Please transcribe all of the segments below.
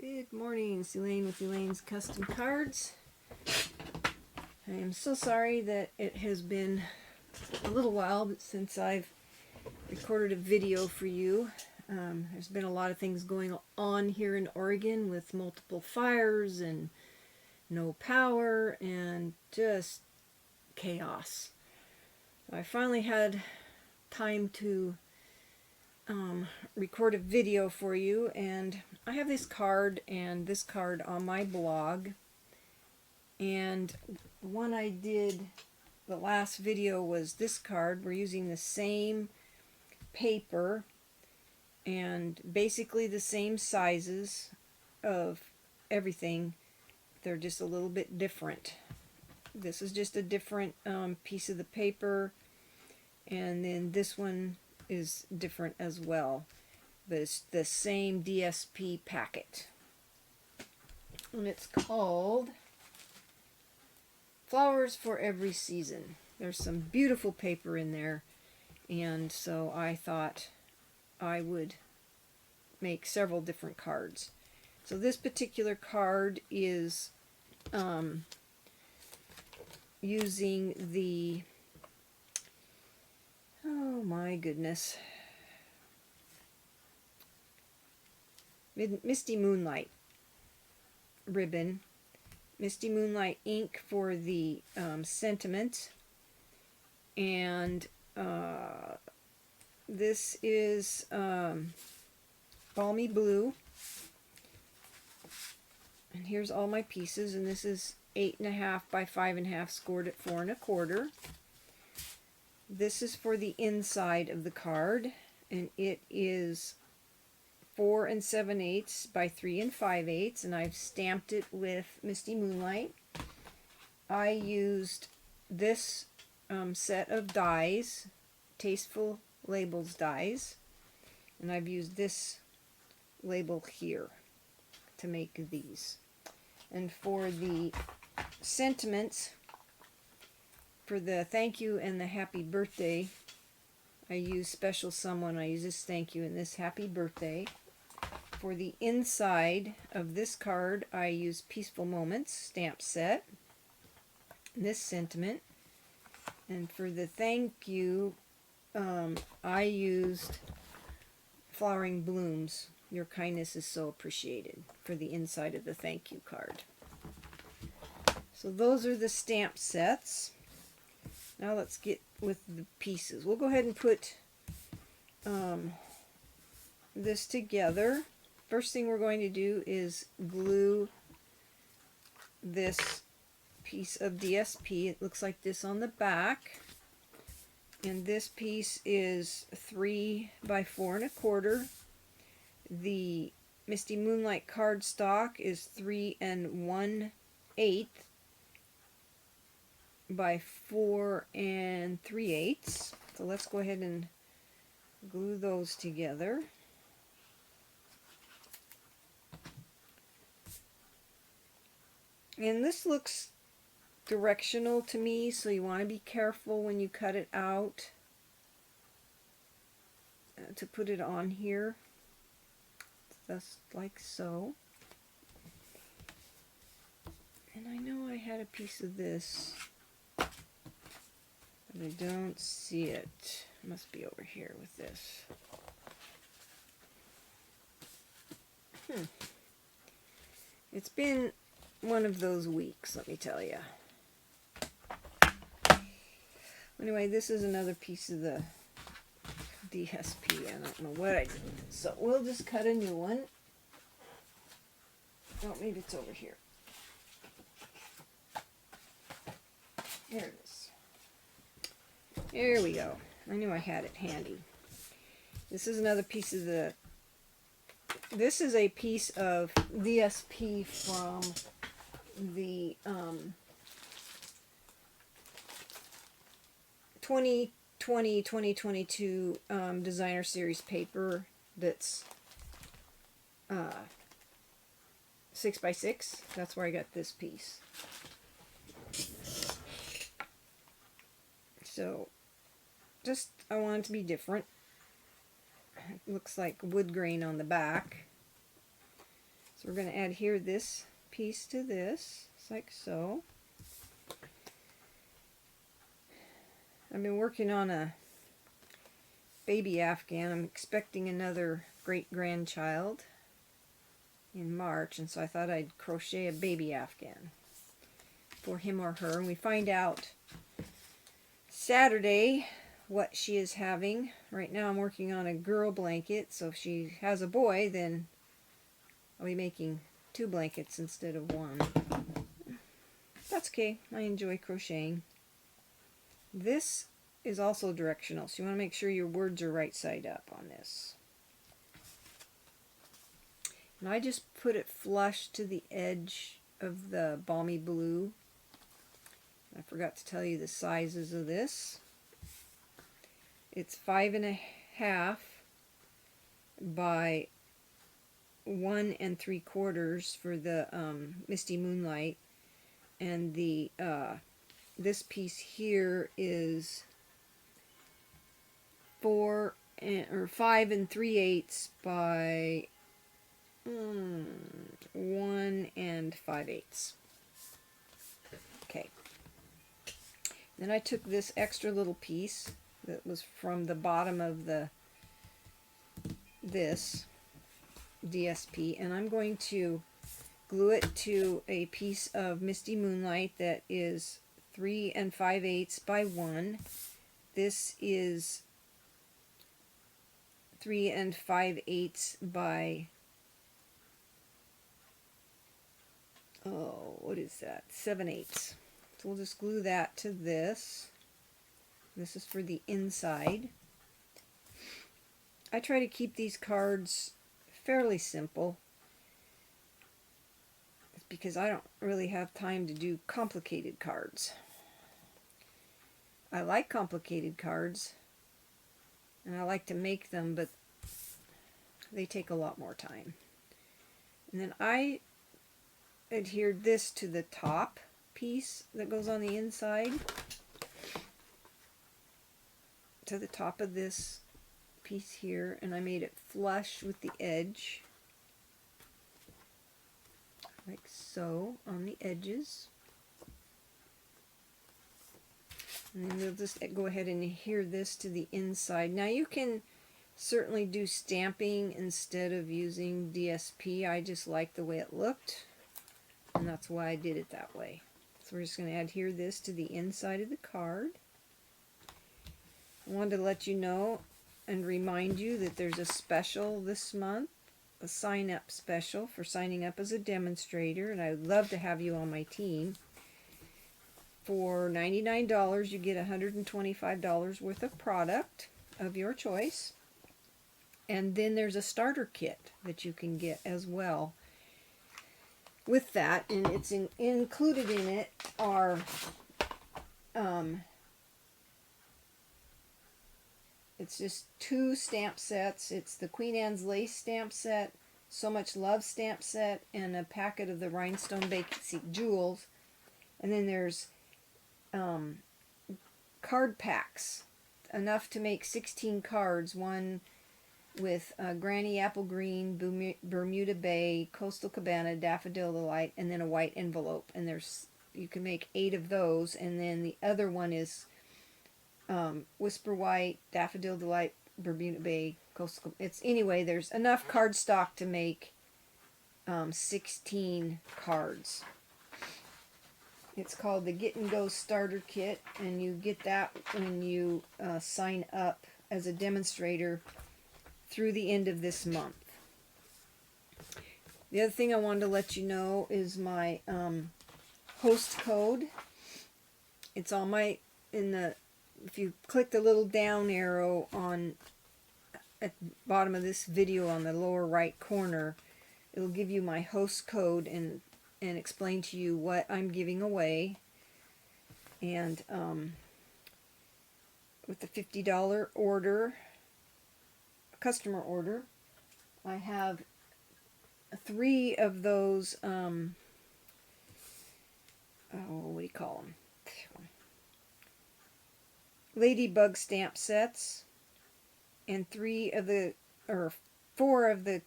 Good morning, it's Elaine with Elaine's Custom Cards. I am so sorry that it has been a little while since I've recorded a video for you. There's been a lot of things going on here in Oregon with multiple fires and no power and just chaos. I finally had time to record a video for you, and I have this card and this card on my blog, and the one I did the last video was this card. We're using the same paper and basically the same sizes of everything. They're just a little bit different. This is just a different piece of the paper, and then this one is different as well, but it's the same DSP packet, and it's called Flowers for Every Season. There's some beautiful paper in there, and so I thought I would make several different cards. So this particular card is using the, oh my goodness, Misty Moonlight ribbon, Misty Moonlight ink for the sentiment, and this is Balmy Blue, and here's all my pieces, and this is 8.5 by 5.5 scored at 4 1/4. This is for the inside of the card, and it is 4 7/8 by 3 5/8, and I've stamped it with Misty Moonlight. I used this set of dies, Tasteful Labels dies, and I've used this label here to make these. And for the sentiments, for the thank you and the happy birthday, I use Special Someone. I use this thank you and this happy birthday. For the inside of this card, I use Peaceful Moments stamp set, this sentiment. And for the thank you, I used Flowering Blooms, Your Kindness is So Appreciated, for the inside of the thank you card. So those are the stamp sets. Now let's get with the pieces. We'll go ahead and put this together. First thing we're going to do is glue this piece of DSP. It looks like this on the back. And this piece is 3 by 4 1/4. The Misty Moonlight cardstock is 3 1/8 by 4 3/8. So let's go ahead and glue those together. And this looks directional to me, so you want to be careful when you cut it out to put it on here, just like so. And I know I had a piece of this, but I don't see it. It must be over here with this. It's been one of those weeks, let me tell you. Anyway, this is another piece of the DSP. I don't know what I did with it. So we'll just cut a new one. Oh, maybe it's over here. There it is. There we go. I knew I had it handy. This is another piece of the... This is a piece of DSP from the 2020-2022 designer series paper that's 6 by 6. That's where I got this piece. So just, I want it to be different. It looks like wood grain on the back. So we're going to adhere this piece to this, just like so. I've been working on a baby Afghan. I'm expecting another great-grandchild in March, and so I thought I'd crochet a baby Afghan for him or her. And we find out Saturday what she is having. Right now I'm working on a girl blanket, so if she has a boy, then I'll be making 2 blankets instead of 1. That's okay. I enjoy crocheting. This is also directional, so you want to make sure your words are right side up on this. And I just put it flush to the edge of the balmy blue. I forgot to tell you the sizes of this. It's 5.5 by 1 3/4 for the Misty Moonlight, and the this piece here is 5 3/8 by 1 5/8. Okay. Then I took this extra little piece that was from the bottom of this DSP, and I'm going to glue it to a piece of Misty Moonlight that is 3 5/8 by 1. This is 3 5/8 by, what is that? 7/8. So we'll just glue that to this. This is for the inside. I try to keep these cards fairly simple. It's because I don't really have time to do complicated cards. I like complicated cards, and I like to make them, but they take a lot more time. And then I adhered this to the top piece that goes on the inside, to the top of this piece here, and I made it flush with the edge, like so, on the edges. And then we'll just go ahead and adhere this to the inside. Now you can certainly do stamping instead of using DSP. I just like the way it looked, and that's why I did it that way. So we're just going to adhere this to the inside of the card. I wanted to let you know and remind you that there's a special this month, a sign-up special for signing up as a demonstrator, and I would love to have you on my team. For $99, you get $125 worth of product of your choice, and then there's a starter kit that you can get as well with that, and it's included in it are it's just 2 stamp sets. It's the Queen Anne's Lace stamp set, So Much Love stamp set, and a packet of the Rhinestone Basic Jewels. And then there's card packs, enough to make 16 cards, one with Granny Apple Green, Bermuda Bay, Coastal Cabana, Daffodil Delight, and then a white envelope. And you can make 8 of those, and then the other one is Whisper White, Daffodil Delight, Bermuda Bay, Coastal. Anyway, there's enough cardstock to make 16 cards. It's called the Get and Go Starter Kit, and you get that when you sign up as a demonstrator through the end of this month. The other thing I wanted to let you know is my host code. It's on if you click the little down arrow at the bottom of this video on the lower right corner, it'll give you my host code and explain to you what I'm giving away. And with the $50 order, customer order, I have 3 of those what do you call them? Ladybug stamp sets, and 4 of the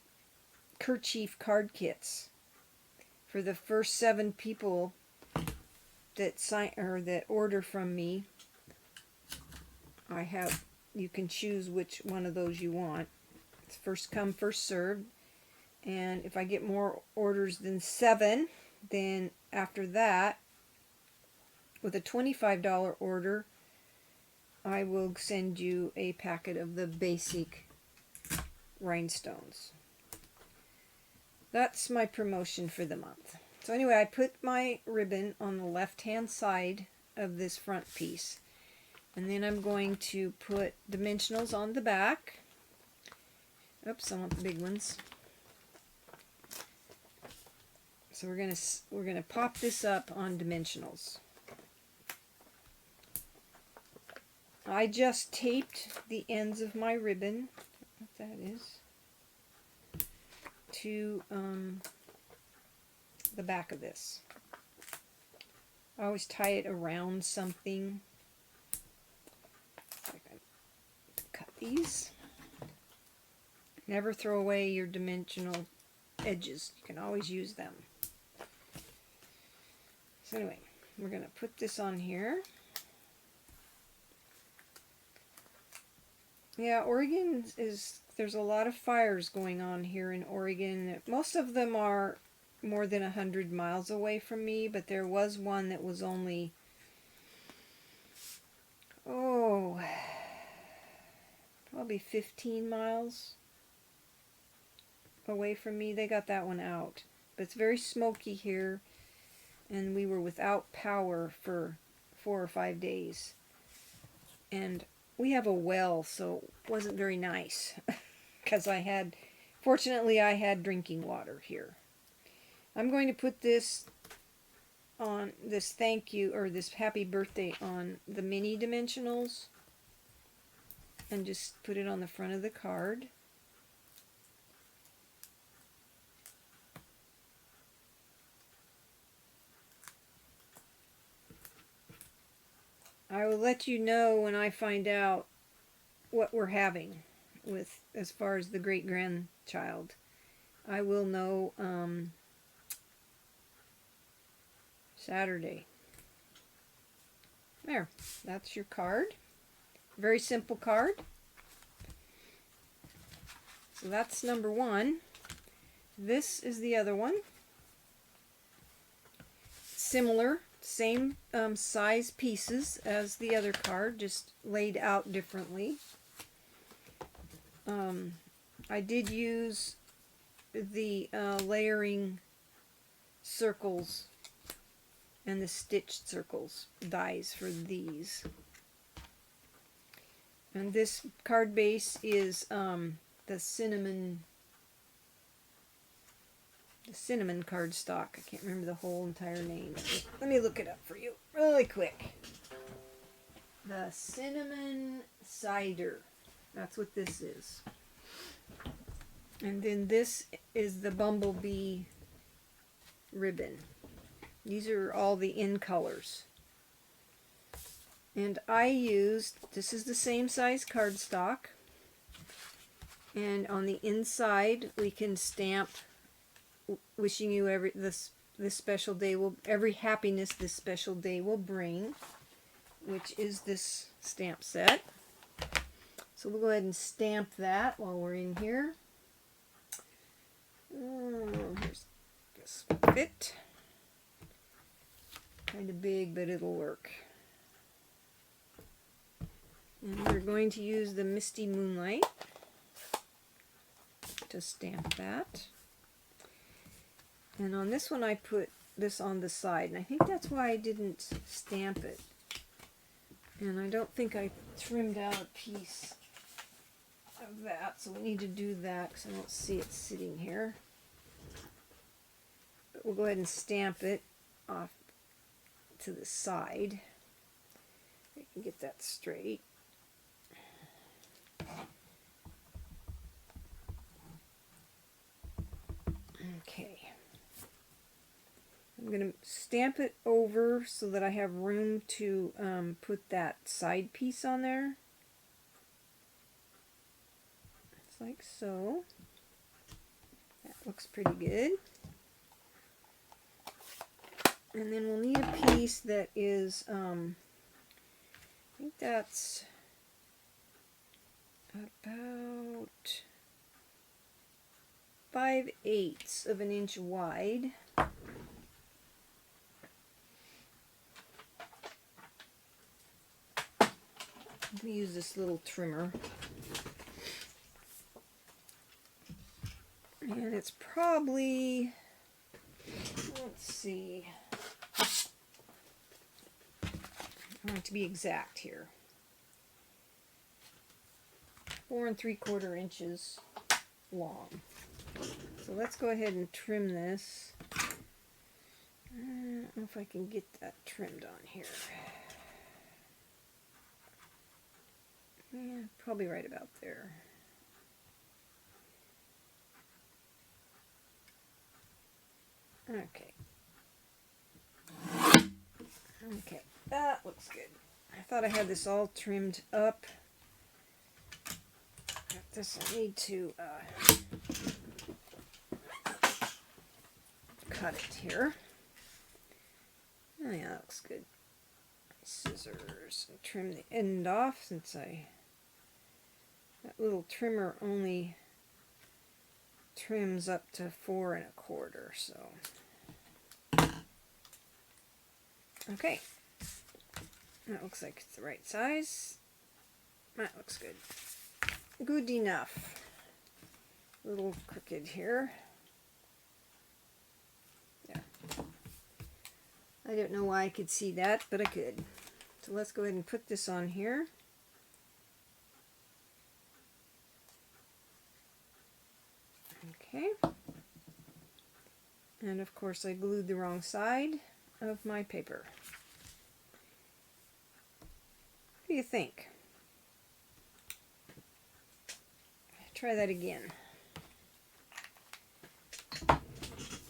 kerchief card kits. for the first 7 people that that order from me. You can choose which one of those you want. It's first come, first served. And if I get more orders than 7, then after that, with a $25 order, I will send you a packet of the basic rhinestones. That's my promotion for the month. So anyway, I put my ribbon on the left-hand side of this front piece. And then I'm going to put dimensionals on the back. Oops, I want the big ones. So we're gonna pop this up on dimensionals. I just taped the ends of my ribbon, what that is, to the back of this. I always tie it around something. So I can cut these. Never throw away your dimensional edges. You can always use them. So anyway, we're going to put this on here. Yeah, Oregon there's a lot of fires going on here in Oregon. Most of them are more than 100 miles away from me, but there was one that was only, probably 15 miles away from me. They got that one out. But it's very smoky here, and we were without power for 4 or 5 days. And we have a well, so it wasn't very nice because fortunately I had drinking water here. I'm going to put this on this thank you or this happy birthday on the mini dimensionals and just put it on the front of the card. I will let you know when I find out what we're having with as far as the great grandchild. I will know Saturday. There, that's your card. Very simple card. So that's number 1. This is the other one. Similar. Same size pieces as the other card, just laid out differently. I did use the layering circles and the stitched circles dies for these. And this card base is the cinnamon cardstock. I can't remember the whole entire name. Let me look it up for you really quick. The cinnamon cider. That's what this is. And then this is the bumblebee ribbon. These are all the in colors. And this is the same size cardstock. And on the inside we can stamp wishing you this special day every happiness this special day will bring, which is this stamp set. So we'll go ahead and stamp that while we're in here. Here's this fit. Kind of big, but it'll work. And we're going to use the Misty Moonlight to stamp that. And on this one I put this on the side, and I think that's why I didn't stamp it. And I don't think I trimmed out a piece of that, so we need to do that because I don't see it sitting here. But we'll go ahead and stamp it off to the side. I can get that straight. Okay. I'm going to stamp it over so that I have room to put that side piece on there. It's like so. That looks pretty good. And then we'll need a piece that is, I think that's about 5/8 of an inch wide. Let me use this little trimmer. And it's probably, let's see, I want it to be exact here. 4 3/4 inches long. So let's go ahead and trim this. I don't know if I can get that trimmed on here. Yeah, probably right about there. Okay. Okay, that looks good. I thought I had this all trimmed up. This will need to cut it here. Oh yeah, that looks good. Scissors and trim the end off since that little trimmer only trims up to 4 1/4, so. Okay, that looks like it's the right size. That looks good. Good enough. A little crooked here. There. I don't know why I could see that, but I could. So let's go ahead and put this on here. Okay. And of course I glued the wrong side of my paper. What do you think? Try that again.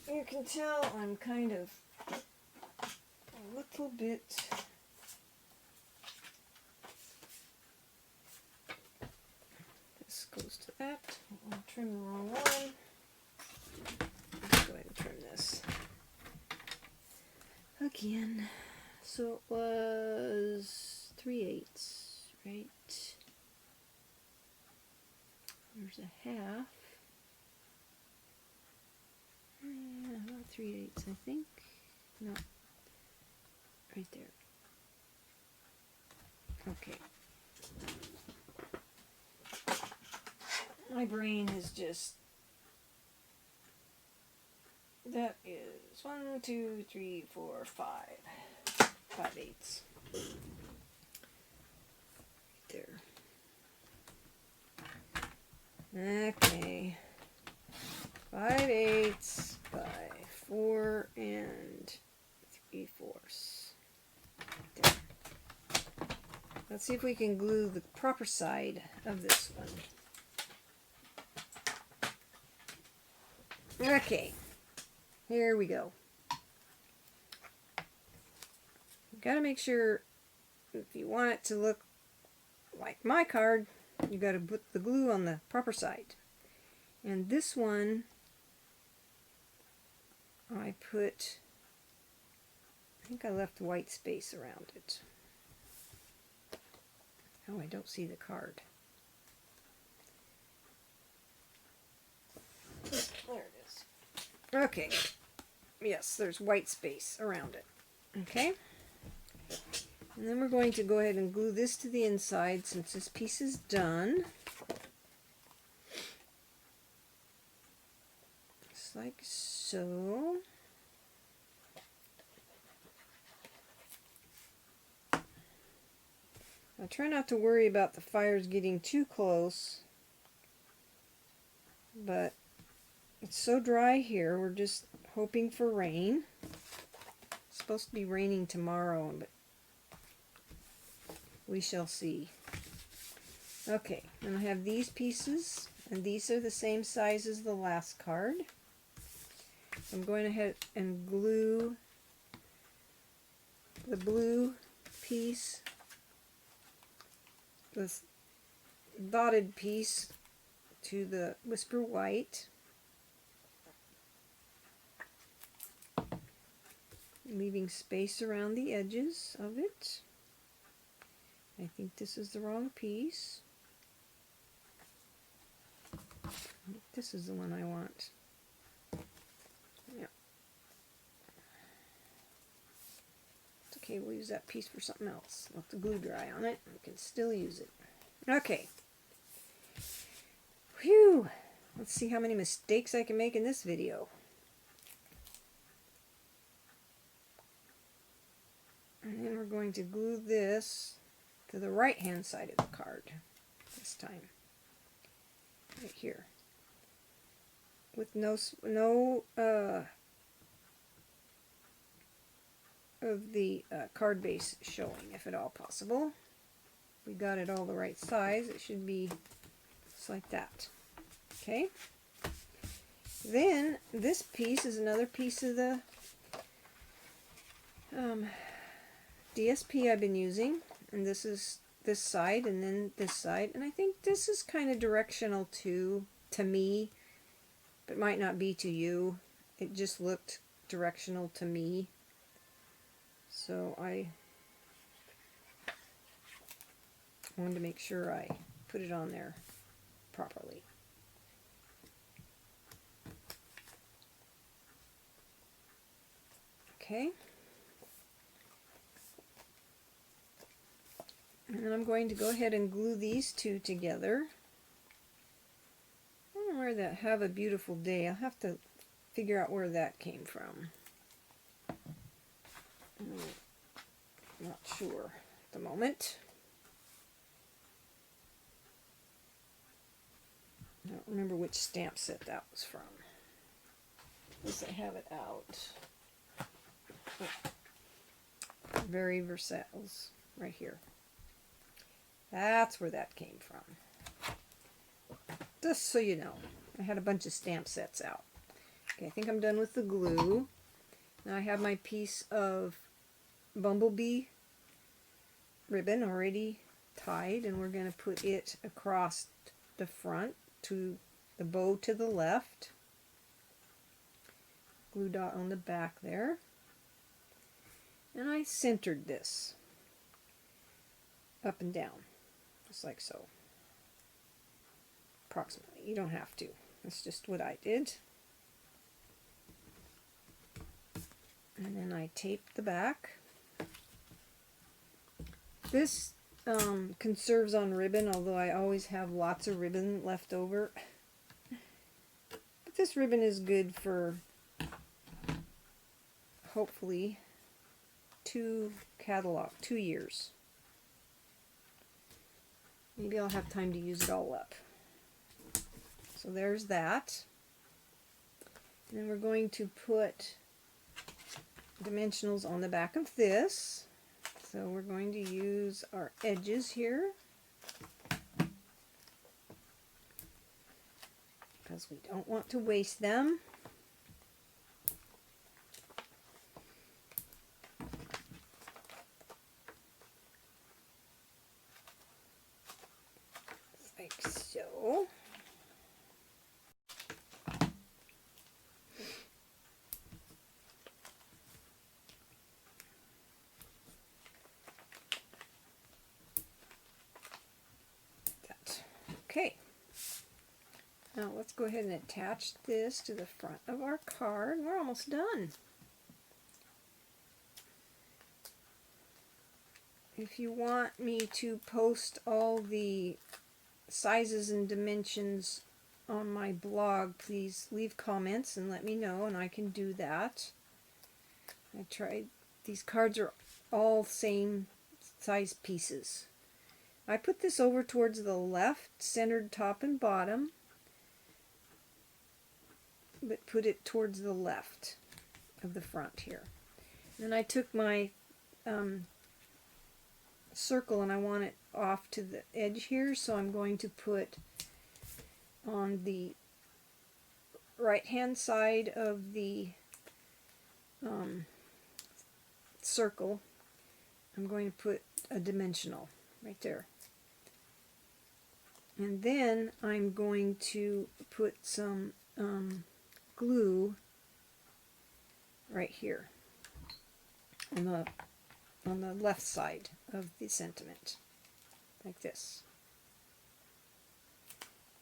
You can tell I'm kind of a little bit this goes to that. I'll trim the wrong one. Let's go ahead and trim this again. So it was 3/8, right? There's a half. Yeah, about 3/8, I think. No, right there. Okay. My brain is just. That is 1, 2, 3, 4, 5. 5/8. Right there. Okay. 5/8 by 4 3/4. There. Let's see if we can glue the proper side of this one. Okay. Here we go. You've got to make sure if you want it to look like my card, you got to put the glue on the proper side. And this one, I think I left white space around it. Oh, I don't see the card. There it is. Okay. Yes, there's white space around it. Okay. And then we're going to go ahead and glue this to the inside since this piece is done. Just like so. Now try not to worry about the fires getting too close, but it's so dry here, we're just hoping for rain. It's supposed to be raining tomorrow, but we shall see. Okay, and I have these pieces, and these are the same size as the last card. So I'm going ahead and glue the blue piece, this dotted piece, to the Whisper White. leaving space around the edges of it. I think this is the wrong piece. This is the one I want. Yeah. It's okay, we'll use that piece for something else. Let the glue dry on it. We can still use it. Okay. Whew! Let's see how many mistakes I can make in this video. And then we're going to glue this to the right hand side of the card this time. Right here. With no of the card base showing, if at all possible. We got it all the right size. It should be just like that. Okay. Then this piece is another piece of the DSP I've been using, and this is this side and then this side, and I think this is kind of directional too, to me, but might not be to you. It just looked directional to me, so I wanted to make sure I put it on there properly. Okay. And then I'm going to go ahead and glue these two together. I don't know where that "have a beautiful day." I'll have to figure out where that came from. Not sure at the moment. I don't remember which stamp set that was from. Unless I have it out. Oh. Very Versailles, right here. That's where that came from. Just so you know, I had a bunch of stamp sets out. Okay, I think I'm done with the glue. Now I have my piece of bumblebee ribbon already tied, and we're going to put it across the front to the bow to the left. Glue dot on the back there. And I centered this up and down, just like so. Approximately. You don't have to. That's just what I did. And then I taped the back. This conserves on ribbon, although I always have lots of ribbon left over. But this ribbon is good for hopefully 2 years. Maybe I'll have time to use it all up. So there's that. And then we're going to put dimensionals on the back of this. So we're going to use our edges here, because we don't want to waste them. Like so. Okay, now let's go ahead and attach this to the front of our card. We're almost done. If you want me to post all the sizes and dimensions on my blog, please leave comments and let me know, and I can do that. I tried, these cards are all same size pieces. I put this over towards the left, centered top and bottom, but put it towards the left of the front here. Then I took my circle and I want it off to the edge here, so I'm going to put on the right hand side of the circle, I'm going to put a dimensional right there. And then I'm going to put some glue right here. on the left side of the sentiment, like this.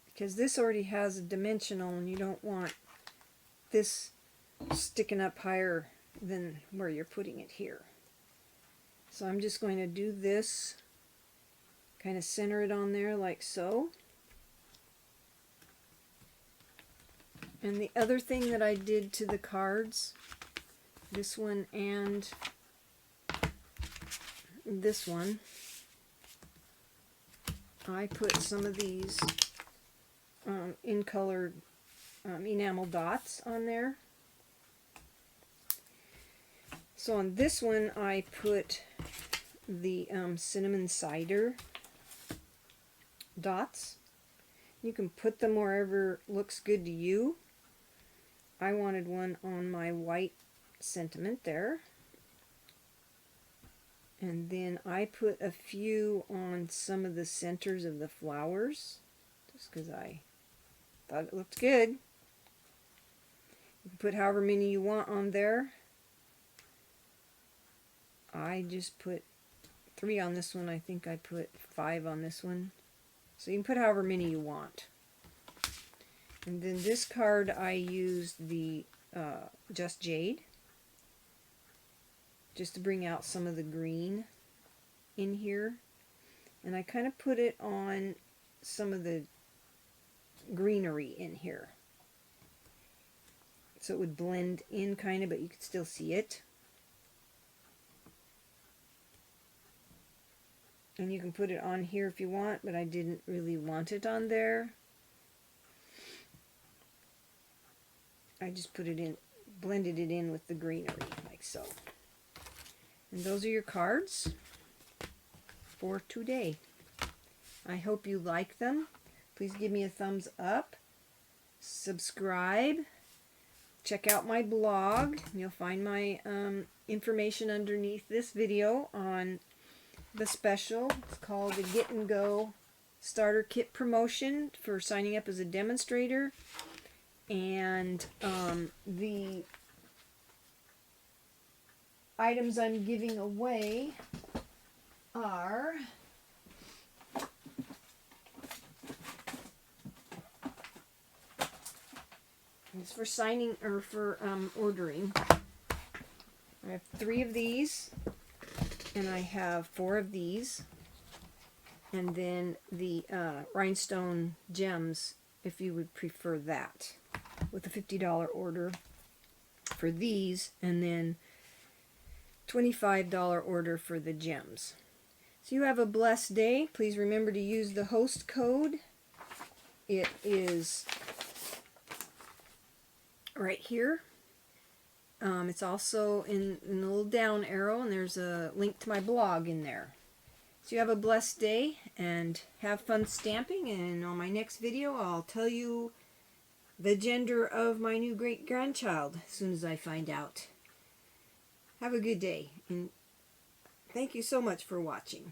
Because this already has a dimensional and you don't want this sticking up higher than where you're putting it here. So I'm just going to do this, kind of center it on there like so. And the other thing that I did to the cards, this one and this one, I put some of these in colored enamel dots on there. So on this one I put the cinnamon cider dots. You can put them wherever looks good to you. I wanted one on my white sentiment there. And then I put a few on some of the centers of the flowers, just because I thought it looked good. You can put however many you want on there. I just put 3 on this one. I think I put 5 on this one. So you can put however many you want. And then this card I used the Just Jade, just to bring out some of the green in here. And I kind of put it on some of the greenery in here, so it would blend in kind of, but you could still see it. And you can put it on here if you want, but I didn't really want it on there. I just put it in, blended it in with the greenery, like so. And those are your cards for today. I hope you like them. Please give me a thumbs up. Subscribe. Check out my blog. You'll find my information underneath this video on the special. It's called the Get and Go Starter Kit Promotion for signing up as a demonstrator. And the items I'm giving away are it's for signing or for ordering. I have 3 of these, and I have 4 of these, and then the rhinestone gems if you would prefer that, with a $50 order for these, and then $25 order for the gems. So you have a blessed day. Please remember to use the host code. It is right here. It's also in the little down arrow, and there's a link to my blog in there. So you have a blessed day and have fun stamping, and on my next video I'll tell you the gender of my new great-grandchild as soon as I find out. Have a good day, and thank you so much for watching.